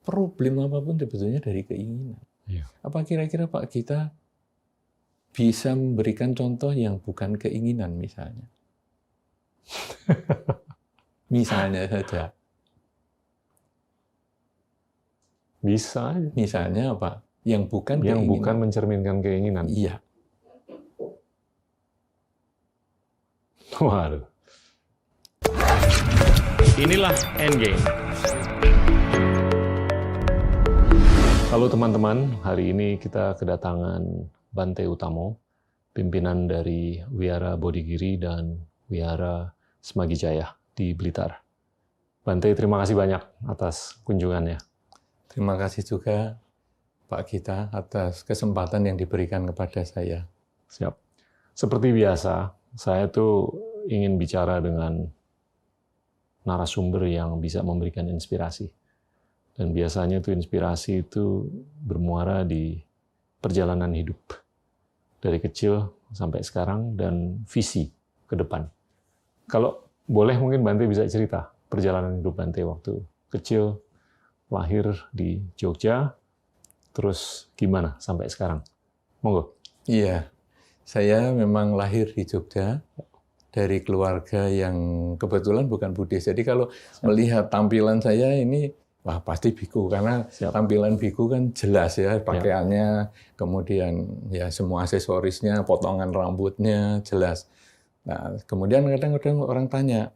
problem apapun sebetulnya dari keinginan. Iya. Apa kira-kira Pak kita bisa memberikan contoh yang bukan keinginan misalnya? Misalnya saja. Bisa aja. Misalnya apa? Yang bukan Yang keinginan. bukan mencerminkan keinginan. Iya. Waduh. Inilah Endgame. Halo teman-teman, hari ini kita kedatangan Bante Utomo, pimpinan dari Wihara Bodhigiri dan Wihara Semagijaya di Blitar. Bante, terima kasih banyak atas kunjungannya. Terima kasih juga Pak Gita atas kesempatan yang diberikan kepada saya. Siap. Seperti biasa, saya tuh ingin bicara dengan narasumber yang bisa memberikan inspirasi. Dan biasanya tuh inspirasi itu bermuara di perjalanan hidup. Dari kecil sampai sekarang dan visi ke depan. Kalau boleh mungkin Bante bisa cerita perjalanan hidup Bante waktu kecil, lahir di Jogja, terus gimana sampai sekarang? Monggo. Iya, saya memang lahir di Jogja dari keluarga yang kebetulan bukan Buddhis. Jadi kalau melihat tampilan saya ini, wah pasti biku, karena tampilan biku kan jelas ya, pakaiannya, kemudian ya semua aksesorisnya, potongan rambutnya jelas. Nah, kemudian kadang-kadang orang tanya,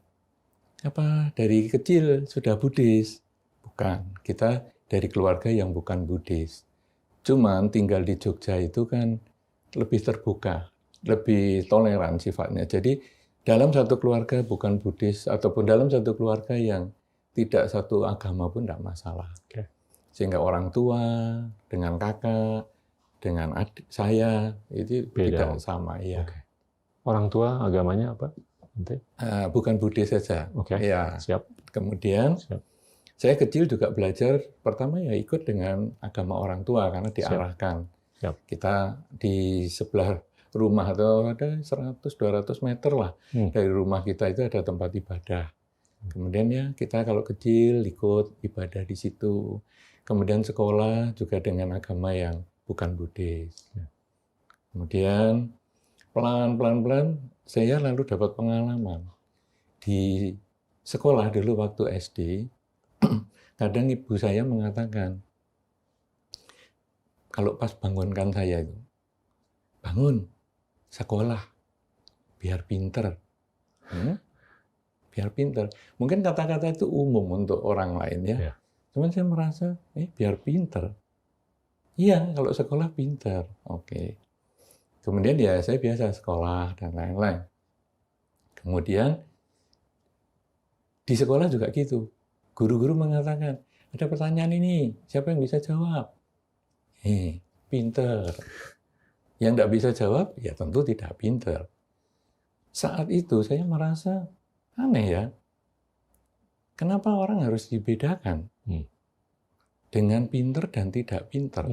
apa dari kecil sudah Buddhis? Bukan, kita dari keluarga yang bukan Buddhis. Cuman tinggal di Jogja itu kan lebih terbuka, lebih toleran sifatnya. Jadi dalam satu keluarga bukan Buddhis, ataupun dalam satu keluarga yang tidak satu agama pun tidak masalah. Sehingga orang tua, dengan kakak, dengan adik saya, itu Beda. tidak sama. Ya. Orang tua agamanya apa? Bukan Buddhis saja. Ya. Siap. Kemudian saya kecil juga belajar, pertama ya ikut dengan agama orang tua, karena diarahkan. Kita di sebelah rumah, atau ada 100-200 meter lah dari rumah kita itu ada tempat ibadah. Kemudian ya kita kalau kecil ikut ibadah di situ. Kemudian sekolah juga dengan agama yang bukan Buddhis. Kemudian pelan-pelan saya lalu dapat pengalaman. Di sekolah dulu waktu SD, kadang ibu saya mengatakan, kalau pas bangunkan saya itu, bangun, sekolah, biar pinter. Biar pinter. Mungkin kata-kata itu umum untuk orang lain ya. Cuman saya merasa, biar pinter. Iya, kalau sekolah pinter. Oke. Kemudian ya saya biasa sekolah dan lain-lain. Kemudian di sekolah juga gitu. Guru-guru mengatakan, ada pertanyaan ini, siapa yang bisa jawab? Pinter. Yang tidak bisa jawab, ya tentu tidak pinter. Saat itu saya merasa aneh ya. Kenapa orang harus dibedakan dengan pinter dan tidak pinter?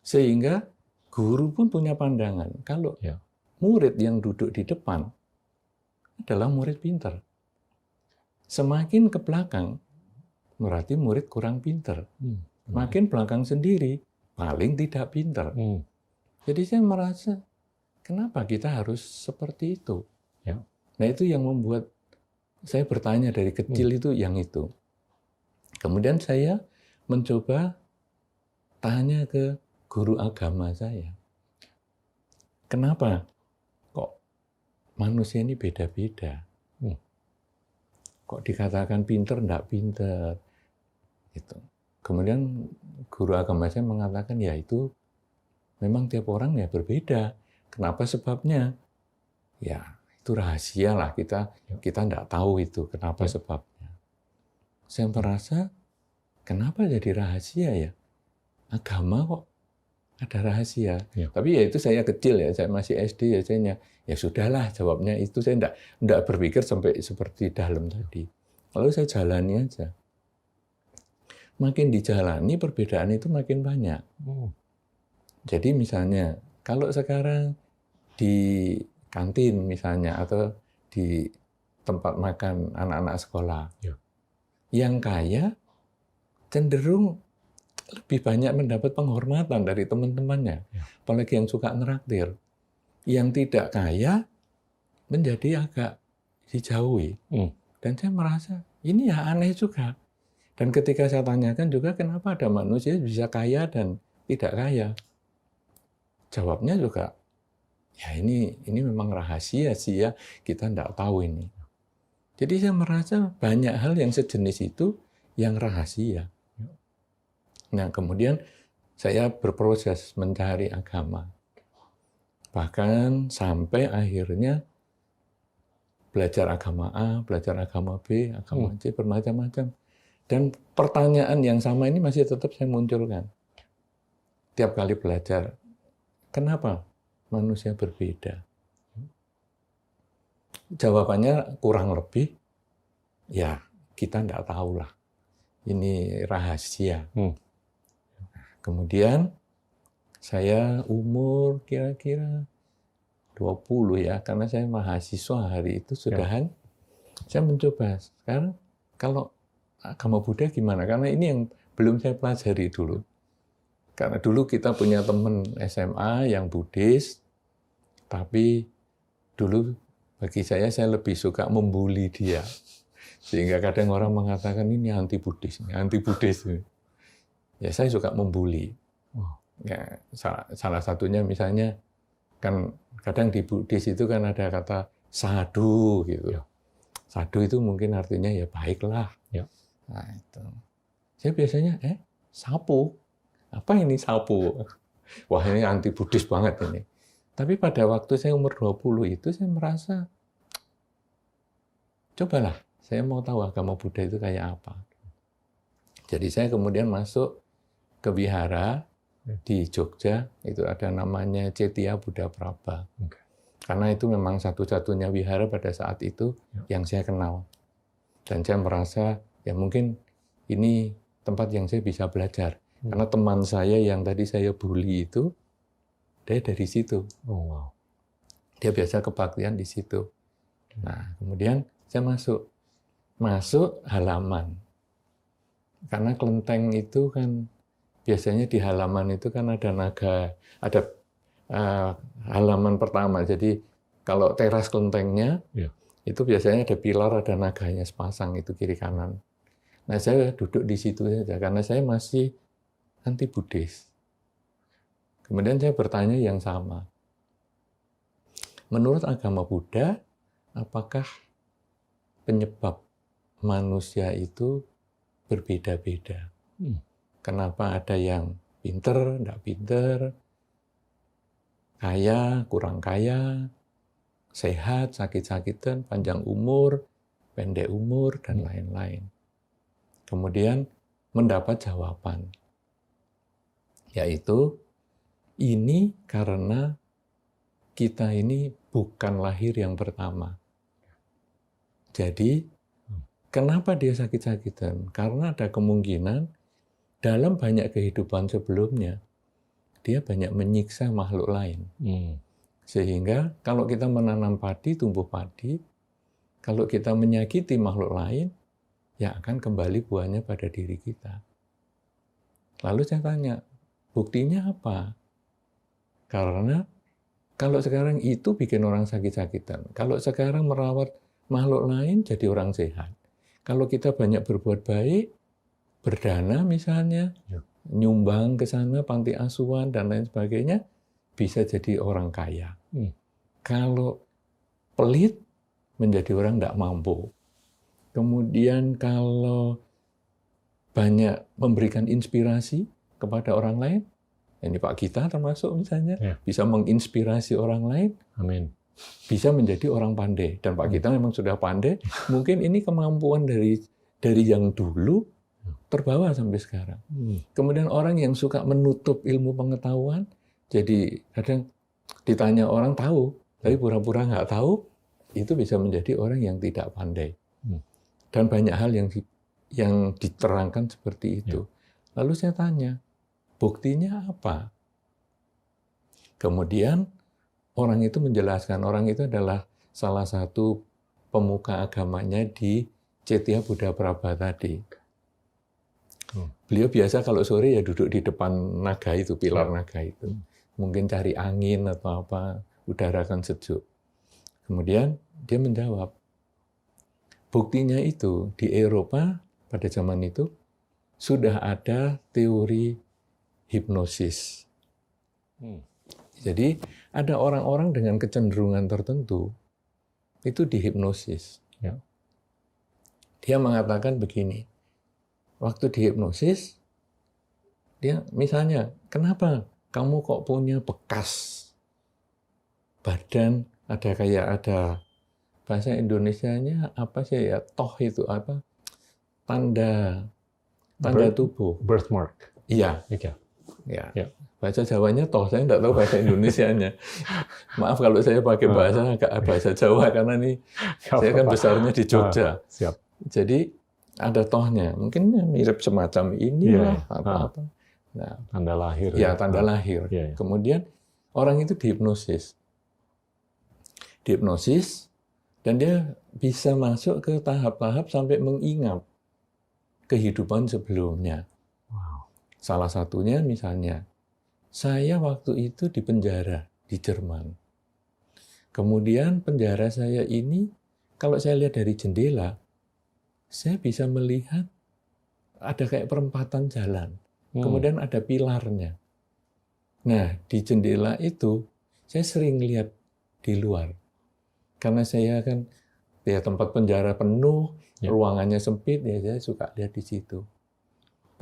Sehingga guru pun punya pandangan. Kalau murid yang duduk di depan adalah murid pinter. Semakin ke belakang, berarti murid kurang pinter. Makin belakang sendiri, paling tidak pinter. Jadi saya merasa, kenapa kita harus seperti itu? Nah itu yang membuat saya bertanya dari kecil itu yang itu. Kemudian saya mencoba tanya ke guru agama saya. Kenapa kok manusia ini beda-beda? Kok dikatakan pinter, enggak pinter? Gitu. Kemudian guru agama saya mengatakan, ya itu memang tiap orang ya berbeda. Kenapa sebabnya? Ya itu rahasia lah, kita enggak tahu itu kenapa sebabnya. Saya merasa, kenapa jadi rahasia ya? Agama kok ada rahasia. Tapi ya itu saya kecil ya, saya masih SD ya, saya ya sudahlah jawabnya itu, saya enggak berpikir sampai seperti dalam tadi. Lalu saya jalani aja. Makin dijalani perbedaan itu makin banyak. Jadi misalnya kalau sekarang di kantin misalnya atau di tempat makan anak-anak sekolah, yang kaya cenderung lebih banyak mendapat penghormatan dari teman-temannya, apalagi yang suka ngeraktir. Yang tidak kaya menjadi agak dijauhi. Dan saya merasa ini ya aneh juga. Dan ketika saya tanyakan juga kenapa ada manusia bisa kaya dan tidak kaya, jawabnya juga ya ini memang rahasia sih ya, kita tidak tahu ini. Jadi saya merasa banyak hal yang sejenis itu yang rahasia. Nah kemudian saya berproses mencari agama. Bahkan sampai akhirnya belajar agama A, belajar agama B, agama C, bermacam-macam. Dan pertanyaan yang sama ini masih tetap saya munculkan. Tiap kali belajar, kenapa manusia berbeda? Jawabannya kurang lebih, ya kita tidak tahu lah. Ini rahasia. Kemudian saya umur kira-kira 20 ya, karena saya mahasiswa hari itu sudahan. Saya mencoba, sekarang kalau agama Buddha gimana? Karena ini yang belum saya pelajari dulu. Karena dulu kita punya teman SMA yang Buddhis, tapi dulu bagi saya lebih suka membuli dia. Sehingga kadang orang mengatakan ini anti-Buddhis, anti-Buddhis. Ya saya suka membuli. Ya, salah satunya misalnya, kan kadang di Buddhis itu kan ada kata sadhu gitu. Sadhu itu mungkin artinya ya baiklah. Nah itu. Saya biasanya sapu. Apa ini sapu? Wah ini anti Buddhis banget ini. Tapi pada waktu saya umur 20 itu saya merasa cobalah saya mau tahu agama Buddha itu kayak apa. Jadi saya kemudian masuk ke wihara di Jogja, itu ada namanya Cetya Buddha Prabha. Karena itu memang satu-satunya wihara pada saat itu yang saya kenal. Dan saya merasa, ya mungkin ini tempat yang saya bisa belajar. Karena teman saya yang tadi saya bully itu, dia dari situ. Dia biasa kebaktian di situ. Nah, kemudian saya masuk halaman. Karena kelenteng itu kan biasanya di halaman itu kan ada naga, ada halaman pertama. Jadi kalau teras kelentengnya itu biasanya ada pilar, ada naganya sepasang itu kiri kanan. Nah saya duduk di situ saja karena saya masih anti Buddhis. Kemudian saya bertanya yang sama. Menurut agama Buddha, apakah penyebab manusia itu berbeda-beda? Kenapa ada yang pinter, tidak pinter, kaya, kurang kaya, sehat, sakit-sakitan, panjang umur, pendek umur, dan lain-lain. Kemudian mendapat jawaban, yaitu ini karena kita ini bukan lahir yang pertama. Jadi, kenapa dia sakit-sakitan? Karena ada kemungkinan dalam banyak kehidupan sebelumnya, dia banyak menyiksa makhluk lain. Sehingga kalau kita menanam padi, tumbuh padi, kalau kita menyakiti makhluk lain, ya akan kembali buahnya pada diri kita. Lalu saya tanya, buktinya apa? Karena kalau sekarang itu bikin orang sakit-sakitan. Kalau sekarang merawat makhluk lain, jadi orang sehat. Kalau kita banyak berbuat baik, berdana misalnya, nyumbang ke sana, panti asuhan, dan lain sebagainya, bisa jadi orang kaya. Kalau pelit, menjadi orang tidak mampu. Kemudian kalau banyak memberikan inspirasi kepada orang lain, ini Pak Gita termasuk misalnya, bisa menginspirasi orang lain, bisa menjadi orang pandai. Dan Pak Gita memang sudah pandai, mungkin ini kemampuan dari yang dulu, terbawa sampai sekarang. Kemudian orang yang suka menutup ilmu pengetahuan, jadi kadang ditanya orang tahu, tapi pura-pura nggak tahu, itu bisa menjadi orang yang tidak pandai. Dan banyak hal yang diterangkan seperti itu. Lalu saya tanya, buktinya apa? Kemudian orang itu menjelaskan, orang itu adalah salah satu pemuka agamanya di Cetya Buddha Prabha tadi. Beliau biasa kalau sore ya duduk di depan naga itu, pilar naga itu. Mungkin cari angin atau apa, udara kan sejuk. Kemudian dia menjawab, buktinya itu di Eropa pada zaman itu sudah ada teori hipnosis. Jadi ada orang-orang dengan kecenderungan tertentu itu dihipnosis. Ya. Dia mengatakan begini, waktu dihipnosis, dia misalnya, kenapa kamu kok punya bekas badan, ada bahasa Indonesianya apa sih ya, toh itu apa, tanda tubuh. Birthmark. Iya. Okay. Ya. Ya. Bahasa Jawanya toh, saya nggak tahu bahasa Indonesianya. Maaf kalau saya pakai bahasa Jawa karena ini saya kan besarnya di Jogja. Siap. Jadi ada tohnya, mungkin mirip semacam ini lah apa-apa. Nah, tanda lahir. Ya, tanda lahir. Ya. Kemudian orang itu dihipnosis, dan dia bisa masuk ke tahap-tahap sampai mengingat kehidupan sebelumnya. Wow. Salah satunya misalnya, saya waktu itu di penjara di Jerman. Kemudian penjara saya ini, kalau saya lihat dari jendela, saya bisa melihat ada kayak perempatan jalan. Kemudian ada pilarnya. Nah, di jendela itu, saya sering lihat di luar. Karena saya kan, ya tempat penjara penuh, ruangannya sempit, ya saya suka lihat di situ.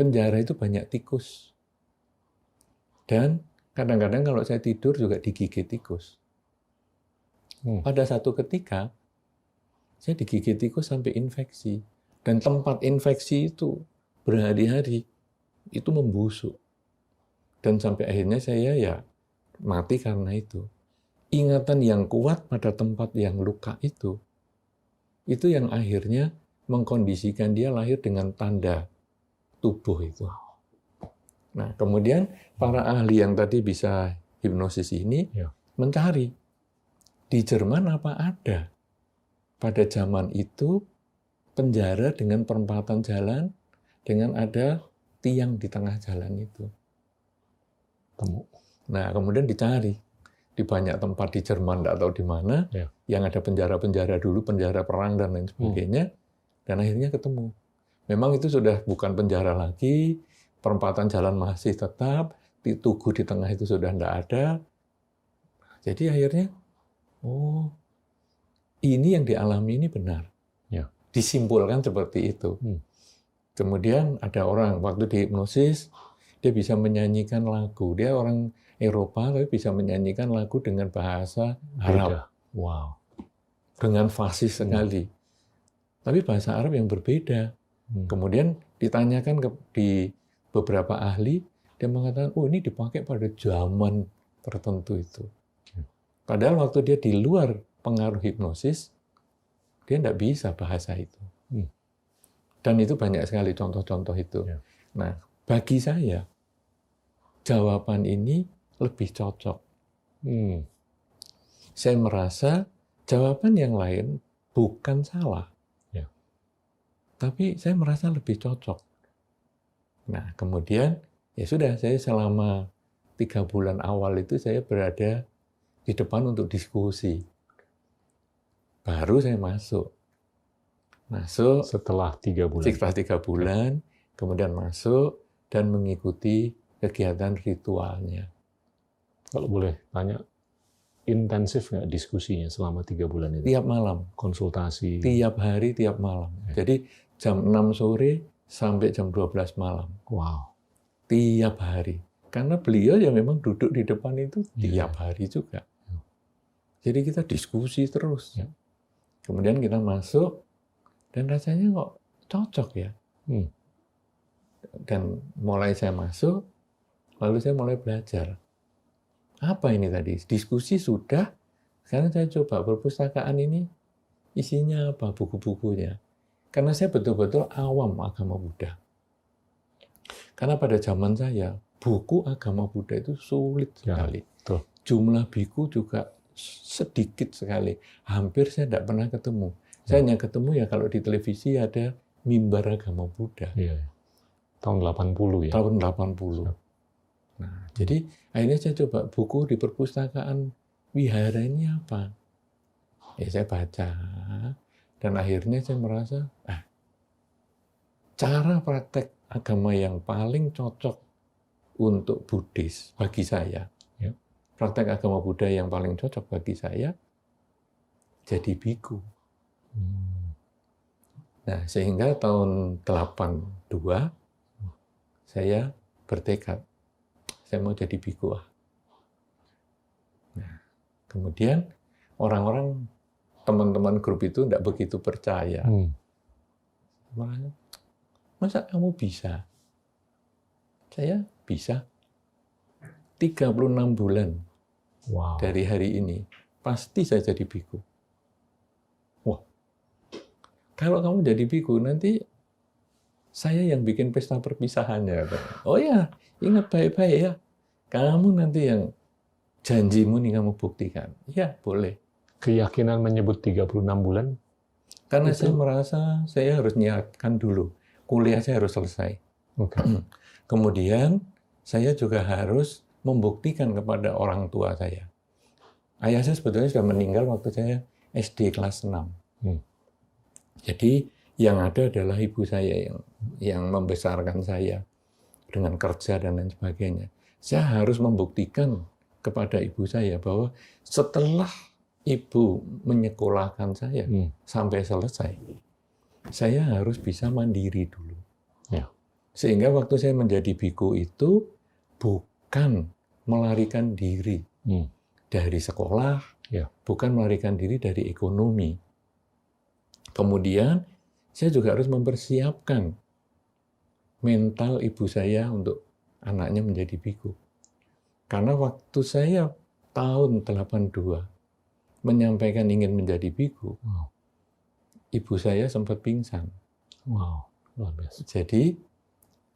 Penjara itu banyak tikus. Dan kadang-kadang kalau saya tidur juga digigit tikus. Pada satu ketika, saya digigit tikus sampai infeksi. Dan tempat infeksi itu berhari-hari, itu membusuk. Dan sampai akhirnya saya ya mati karena itu. Ingatan yang kuat pada tempat yang luka itu yang akhirnya mengkondisikan dia lahir dengan tanda tubuh itu. Nah, kemudian para ahli yang tadi bisa hipnosis ini mencari di Jerman apa ada pada zaman itu penjara dengan perempatan jalan dengan ada tiang di tengah jalan itu. Nah, kemudian dicari di banyak tempat di Jerman, tidak tahu di mana, yang ada penjara-penjara dulu, penjara perang dan lain sebagainya, dan akhirnya ketemu. Memang itu sudah bukan penjara lagi, perempatan jalan masih tetap, tugu di tengah itu sudah tidak ada. Jadi akhirnya, oh, ini yang dialami ini benar. Disimpulkan seperti itu. Kemudian ada orang, waktu dihipnosis, dia bisa menyanyikan lagu. Dia orang Eropa, tapi bisa menyanyikan lagu dengan bahasa Arab. Wow. Dengan fasih sekali. Tapi bahasa Arab yang berbeda. Kemudian ditanyakan di beberapa ahli, dia mengatakan, oh ini dipakai pada zaman tertentu itu. Padahal waktu dia di luar pengaruh hipnosis, dia tidak bisa bahasa itu. Dan itu banyak sekali contoh-contoh itu. Nah, bagi saya, jawaban ini lebih cocok. Saya merasa jawaban yang lain bukan salah. Tapi saya merasa lebih cocok. Nah, kemudian ya sudah, saya selama 3 bulan awal itu saya berada di depan untuk diskusi. Baru saya masuk setelah 3 bulan. Setelah 3 bulan, kemudian masuk dan mengikuti kegiatan ritualnya. Kalau boleh tanya, intensif nggak diskusinya selama 3 bulan itu? Tiap malam. Konsultasi? Tiap hari, tiap malam. Jadi jam 6 sore sampai jam 12 malam. Wow. Tiap hari. Karena beliau ya memang duduk di depan itu tiap hari juga. Jadi kita diskusi terus. Kemudian kita masuk, dan rasanya kok cocok ya. Dan mulai saya masuk, lalu saya mulai belajar. Apa ini tadi? Diskusi sudah, sekarang saya coba perpustakaan ini, isinya apa buku-bukunya. Karena saya betul-betul awam agama Buddha. Karena pada zaman saya, buku agama Buddha itu sulit sekali. Jumlah biku juga sedikit sekali. Hampir saya tidak pernah ketemu. Saya hanya ketemu ya kalau di televisi ada mimbar agama Buddha. Tahun 80 ya? Tahun 80. Nah, jadi akhirnya saya coba buku di perpustakaan wihara ini apa? Ya saya baca, dan akhirnya saya merasa, cara praktek agama yang paling cocok untuk Buddhis bagi saya, Ya. praktek agama Buddha yang paling cocok bagi saya, jadi biku. Nah, sehingga tahun 82 saya bertekad, saya mau jadi biku. Nah, kemudian orang-orang, teman-teman grup itu tidak begitu percaya. Masa kamu bisa? Saya bisa. 36 bulan Wow. dari hari ini, pasti saya jadi biku. Wah, kalau kamu jadi biku, nanti saya yang bikin pesta perpisahannya. Oh ya, ingat baik-baik ya. Kamu nanti yang janjimu nih kamu buktikan. Ya, boleh. Keyakinan menyebut 36 bulan? Karena saya merasa saya harus nyiapkan dulu. Kuliah saya harus selesai. Kemudian saya juga harus membuktikan kepada orang tua saya. Ayah saya sebetulnya sudah meninggal waktu saya SD kelas 6. Jadi yang ada adalah ibu saya yang membesarkan saya dengan kerja dan lain sebagainya. Saya harus membuktikan kepada ibu saya bahwa setelah ibu menyekolahkan saya sampai selesai, saya harus bisa mandiri dulu. Ya. Sehingga waktu saya menjadi biku itu bukan melarikan diri dari sekolah, bukan melarikan diri dari ekonomi. Kemudian saya juga harus mempersiapkan mental ibu saya untuk anaknya menjadi biku. Karena waktu saya tahun 82 menyampaikan ingin menjadi biku, ibu saya sempat pingsan. Wow, luar biasa. Jadi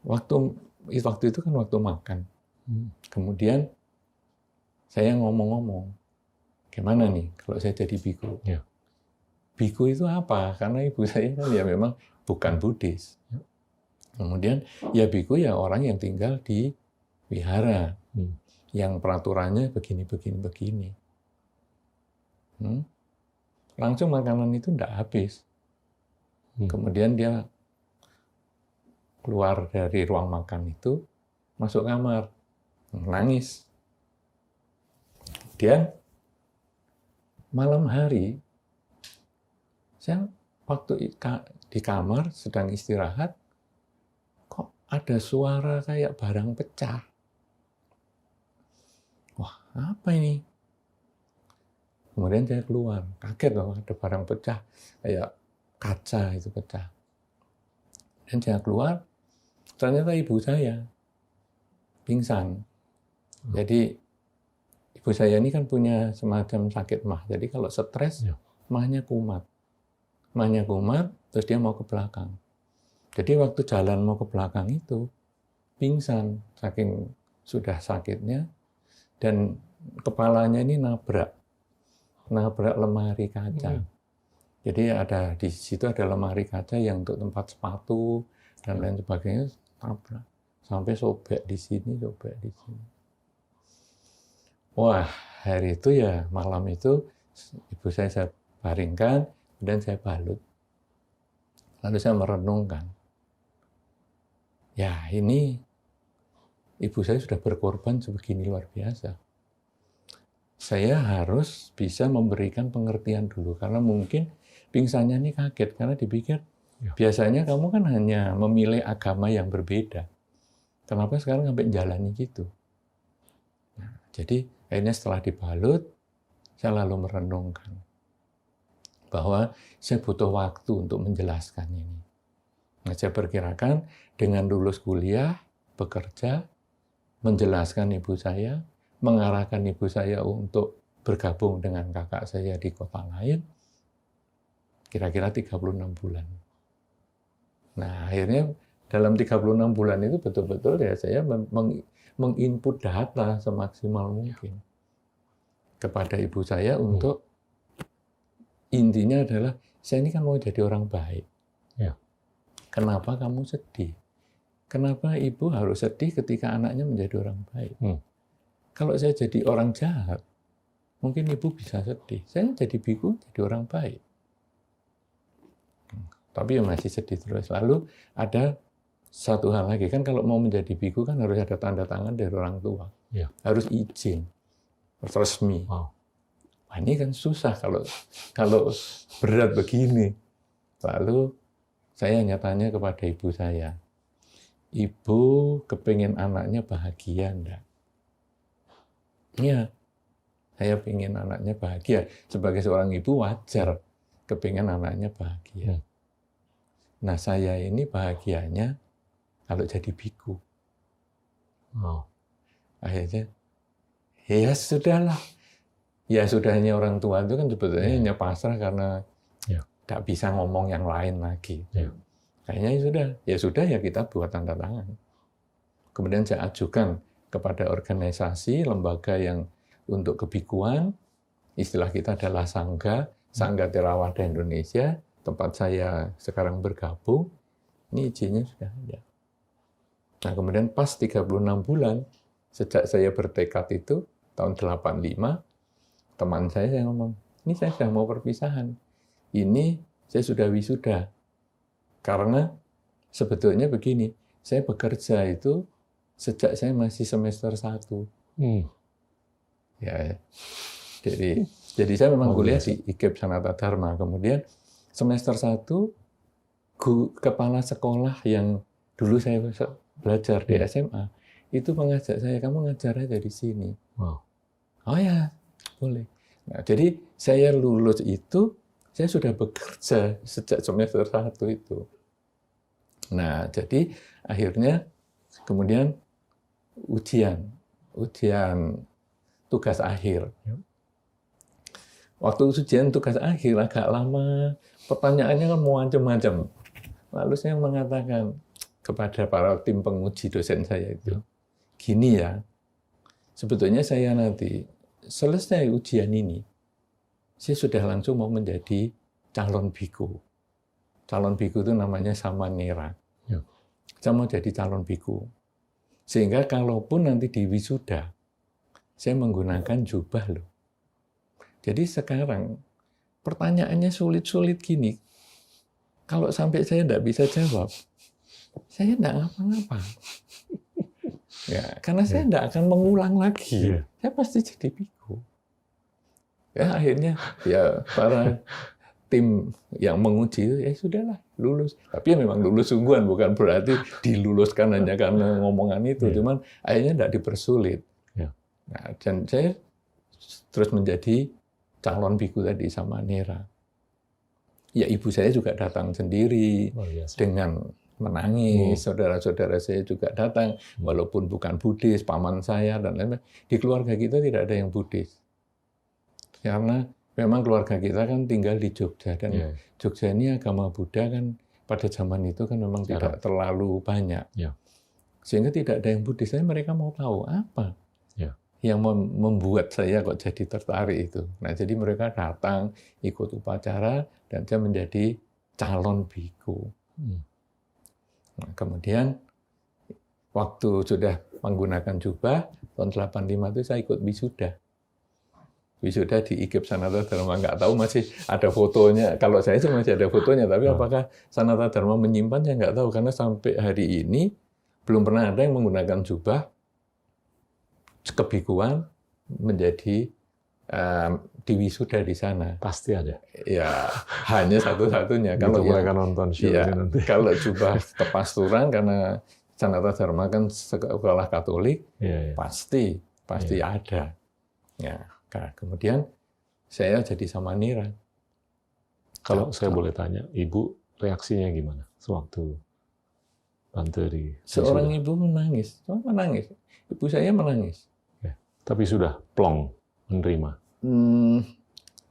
waktu itu kan waktu makan. Kemudian saya ngomong-ngomong, gimana nih kalau saya jadi biku? Ya. Biku itu apa? Karena ibu saya kan ya memang bukan Buddhis. Kemudian ya biku ya orang yang tinggal di wihara, yang peraturannya begini. Langsung makanan itu tidak habis. Kemudian dia keluar dari ruang makan itu, masuk kamar, nangis. Kemudian malam hari, saya waktu di kamar sedang istirahat, kok ada suara kayak barang pecah. Wah, apa ini? Kemudian saya keluar, kaget loh ada barang pecah, kayak kaca itu pecah. Dan saya keluar, ternyata ibu saya pingsan. Jadi ibu saya ini kan punya semacam sakit mah. Jadi kalau stres, mahnya kumat. Mahnya kumat, terus dia mau ke belakang. Jadi waktu jalan mau ke belakang itu, pingsan, saking sudah sakitnya, dan kepalanya ini nabrak lemari kaca. Jadi ada di situ ada lemari kaca yang untuk tempat sepatu dan lain sebagainya, tabrak sampai sobek di sini. Wah, hari itu ya malam itu ibu saya baringkan dan saya balut. Lalu saya merenungkan, ya ini ibu saya sudah berkorban sebegini luar biasa. Saya harus bisa memberikan pengertian dulu, karena mungkin pingsannya ini kaget, karena dipikir, biasanya kamu kan hanya memilih agama yang berbeda. Kenapa sekarang sampai jalani gitu? Nah, jadi akhirnya setelah dibalut, saya lalu merenungkan bahwa saya butuh waktu untuk menjelaskan ini. Nah, saya perkirakan dengan lulus kuliah, bekerja, menjelaskan ibu saya, mengarahkan ibu saya untuk bergabung dengan kakak saya di kota lain, kira-kira 36 bulan. Nah, akhirnya dalam 36 bulan itu betul-betul ya saya menginput data semaksimal mungkin kepada ibu saya untuk intinya adalah, saya ini kan mau jadi orang baik. Kenapa kamu sedih? kenapa ibu harus sedih ketika anaknya menjadi orang baik? Kalau saya jadi orang jahat, mungkin ibu bisa sedih. Saya jadi biku, jadi orang baik. Tapi ya masih sedih terus. Lalu ada satu hal lagi, kan kalau mau menjadi biku kan harus ada tanda tangan dari orang tua. Ya. Harus izin, harus resmi. Wow. Wah, ini kan susah kalau berat begini. Lalu saya hanya tanya kepada ibu saya, ibu kepengen anaknya bahagia enggak? Iya, saya pengen anaknya bahagia. Sebagai seorang ibu wajar kepengen anaknya bahagia. Nah, saya ini bahagianya kalau jadi biku. Wow. Akhirnya, ya sudahlah. Ya sudahnya orang tua itu kan sebetulnya hanya pasrah karena nggak bisa ngomong yang lain lagi. Kayaknya ya sudah ya kita buat tanda tangan. Kemudian saya ajukan kepada organisasi, lembaga yang untuk kebikuan, istilah kita adalah Sangga Theravada Indonesia, tempat saya sekarang bergabung, ini izinnya sudah ada. Nah kemudian pas 36 bulan, sejak saya bertekad itu, tahun 85, teman saya ngomong, ini saya sudah mau perpisahan. Ini saya sudah wisuda. Karena sebetulnya begini, saya bekerja itu sejak saya masih semester 1. Ya, jadi saya memang kuliah di IKIP Sanata Dharma. Kemudian semester 1, kepala sekolah yang dulu saya belajar di SMA, itu mengajak saya, kamu ngajar aja di sini. Wow. Oh ya, boleh. Nah, jadi saya lulus itu, saya sudah bekerja sejak semester 1 itu. Nah, jadi akhirnya kemudian ujian tugas akhir. Waktu ujian tugas akhir agak lama, pertanyaannya kan macam-macam. Lalu saya mengatakan kepada para tim penguji dosen saya itu, gini ya, sebetulnya saya nanti selesai ujian ini, saya sudah langsung mau menjadi calon biku. Calon biku itu namanya samanera. Saya mau jadi calon biku. Sehingga kalaupun nanti di wisuda, saya menggunakan jubah loh. Jadi sekarang pertanyaannya sulit-sulit gini. Kalau sampai saya tidak bisa jawab, saya tidak ngapa-ngapa. Ya, karena saya tidak akan mengulang lagi. Saya pasti jadi biku. Ya akhirnya ya para tim yang menguji ya sudahlah lulus. Tapi ya memang lulus sungguhan, bukan berarti diluluskan hanya karena ngomongan itu. Cuman akhirnya tidak dipersulit. Nah, dan saya terus menjadi calon biku tadi samanera. Ya ibu saya juga datang sendiri dengan menangis. Saudara-saudara saya juga datang, walaupun bukan Buddhis, paman saya dan lain-lain. Di keluarga kita tidak ada yang Buddhis. Karena memang keluarga kita kan tinggal di Jogja, dan Jogja ini agama Buddha kan pada zaman itu kan memang tidak terlalu banyak. Sehingga tidak ada yang Buddhis. Mereka mau tahu apa yang membuat saya kok jadi tertarik itu. Nah, jadi mereka datang, ikut upacara, dan saya menjadi calon biku. Nah, kemudian waktu sudah menggunakan jubah, tahun 85 itu saya ikut wisuda. Wisuda di IKIP Sanata Dharma. Nggak tahu masih ada fotonya. Kalau saya sih masih ada fotonya, tapi apakah Sanata Dharma menyimpan, saya nggak tahu. Karena sampai hari ini belum pernah ada yang menggunakan jubah kebikuan menjadi diwisuda di sana. Pasti ada. Ya, hanya satu-satunya. Kalau mereka nonton show nanti. Kalau jubah kepasturan, karena Sanata Dharma kan sekolah Katolik, pasti ada. Ya, kemudian saya jadi samanera. Kalau saya boleh tanya, Ibu reaksinya gimana sewaktu Bante di seorang ibu menangis. Ibu saya menangis. Tapi sudah plong menerima.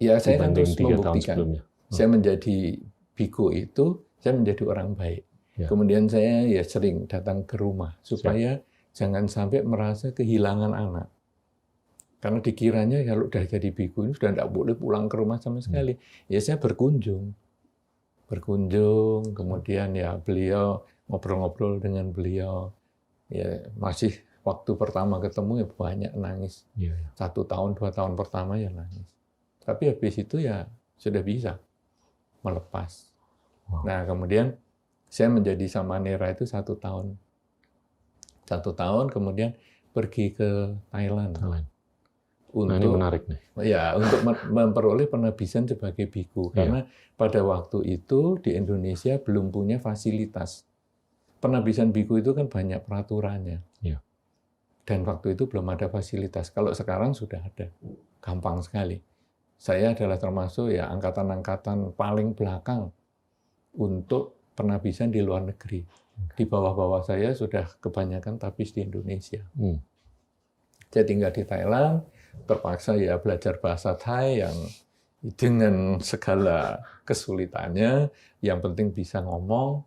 Ya saya kan terus 3 tahun membuktikan. sebelumnya. Saya menjadi biku itu, saya menjadi orang baik. Kemudian saya ya sering datang ke rumah supaya jangan sampai merasa kehilangan anak. Karena dikiranya kalau sudah jadi biku ini sudah tidak boleh pulang ke rumah sama sekali. Ya saya berkunjung, kemudian ya beliau ngobrol-ngobrol dengan beliau. Ya masih waktu pertama ketemu ya banyak nangis. 1 tahun, 2 tahun pertama ya nangis. Tapi habis itu ya sudah bisa melepas. Wow. Nah kemudian saya menjadi samanera itu 1 tahun. 1 tahun kemudian pergi ke Thailand. Nah, ini menarik nih. Ya, untuk memperoleh penabisan sebagai biku. Karena pada waktu itu di Indonesia belum punya fasilitas. Penabisan biku itu kan banyak peraturannya. Iya. Dan waktu itu belum ada fasilitas. Kalau sekarang sudah ada. Gampang sekali. Saya adalah termasuk ya angkatan-angkatan paling belakang untuk penabisan di luar negeri. Di bawah-bawah saya sudah kebanyakan tabis di Indonesia. Saya tinggal di Thailand, terpaksa ya belajar bahasa Thai yang dengan segala kesulitannya, yang penting bisa ngomong,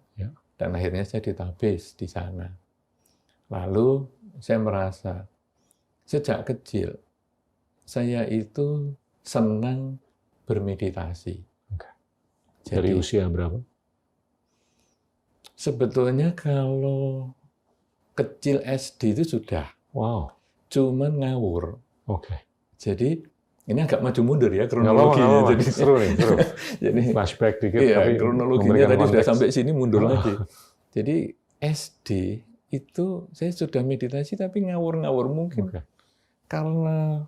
dan akhirnya saya ditabis di sana. Lalu saya merasa sejak kecil saya itu senang bermeditasi. Dari usia berapa? Sebetulnya kalau kecil SD itu sudah. Wow. Cuman ngawur. Oke. Jadi ini agak maju mundur ya kronologinya. Jadi seru nih, seru. Jadi flashback dikit. Iya, tapi kronologinya tadi sudah sampai sini mundur lagi. Jadi SD itu saya sudah meditasi tapi ngawur-ngawur mungkin karena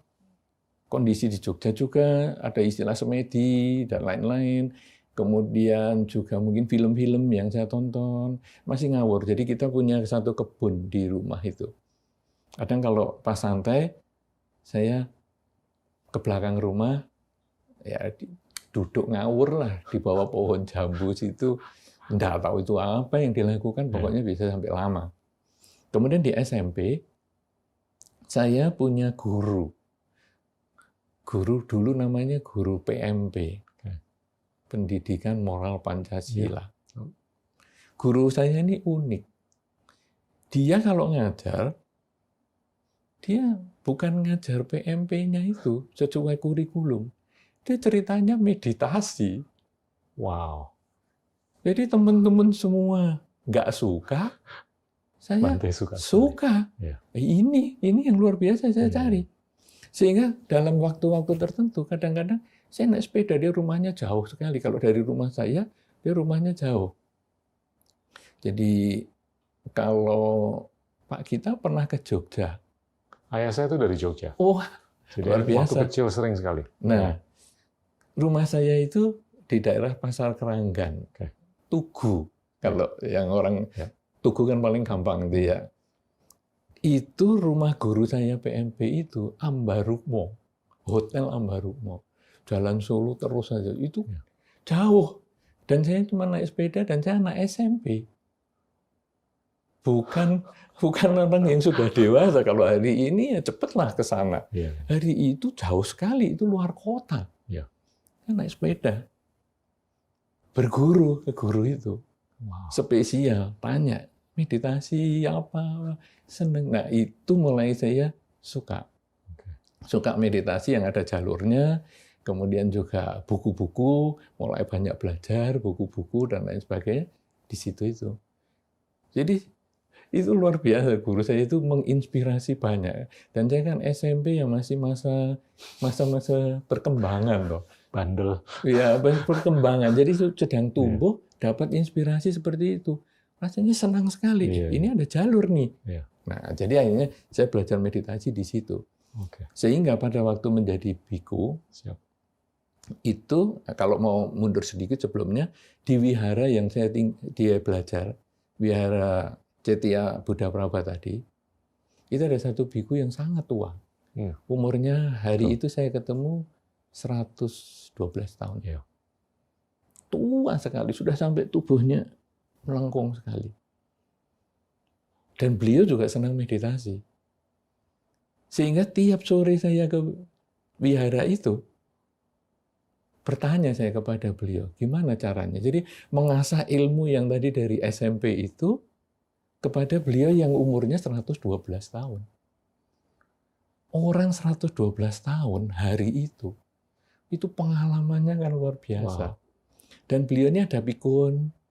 kondisi di Jogja juga ada istilah semedi dan lain-lain. Kemudian juga mungkin film-film yang saya tonton masih ngawur. Jadi kita punya satu kebun di rumah itu. Kadang kalau pas santai, saya ke belakang rumah, ya duduk ngawur lah di bawah pohon jambu situ. Nggak tahu itu apa yang dilakukan, pokoknya bisa sampai lama. Kemudian di SMP, saya punya guru. Guru dulu namanya guru PMP. Pendidikan Moral Pancasila. Guru saya ini unik. Dia kalau ngajar, dia bukan ngajar PMP-nya itu sesuai kurikulum. Dia ceritanya meditasi. Wow. Jadi teman-teman semua nggak suka, saya suka. Ini yang luar biasa saya cari. Sehingga dalam waktu-waktu tertentu, kadang-kadang saya naik sepeda, dia rumahnya jauh sekali. Kalau dari rumah saya, dia rumahnya jauh. Jadi kalau Pak kita pernah ke Jogja. Ayah saya itu dari Jogja. Oh, jadi luar biasa. Waktu kecil sering sekali. Nah, rumah saya itu di daerah Pasar Keranggan. Tugu. Kalau yang orang Tugu kan paling gampang itu ya. Itu rumah guru saya PMP itu Ambarukmo. Hotel Ambarukmo. Jalan Solo terus saja. Itu jauh. Dan saya cuma naik sepeda dan saya anak SMP. Bukan orang yang sudah dewasa. Kalau hari ini ya cepatlah ke sana. Hari itu jauh sekali, itu luar kota. Saya naik sepeda. Berguru ke guru itu. Spesial, tanya, meditasi apa, seneng. Nah itu mulai saya suka. Suka meditasi yang ada jalurnya, kemudian juga buku-buku, mulai banyak belajar, buku-buku dan lain sebagainya, di situ itu. Jadi itu luar biasa, guru saya itu menginspirasi banyak. Dan saya kan SMP yang masih masa-masa perkembangan loh. Bandel. Ya, perkembangan. Jadi sedang tumbuh, dapat inspirasi seperti itu. Rasanya senang sekali. Ini ada jalur nih. Nah, jadi akhirnya saya belajar meditasi di situ. Sehingga pada waktu menjadi biku, itu kalau mau mundur sedikit sebelumnya, di wihara yang dia belajar, wihara Cetya Buddha Prabha tadi, itu ada satu biku yang sangat tua. Umurnya hari itu saya ketemu 112 tahun. Tua sekali, sudah sampai tubuhnya melengkung sekali. Dan beliau juga senang meditasi. Sehingga tiap sore saya ke wihara itu, bertanya saya kepada beliau, gimana caranya? Jadi mengasah ilmu yang tadi dari SMP itu kepada beliau yang umurnya 112 tahun. Orang 112 tahun hari itu pengalamannya kan luar biasa. Dan beliau ini ada pikun,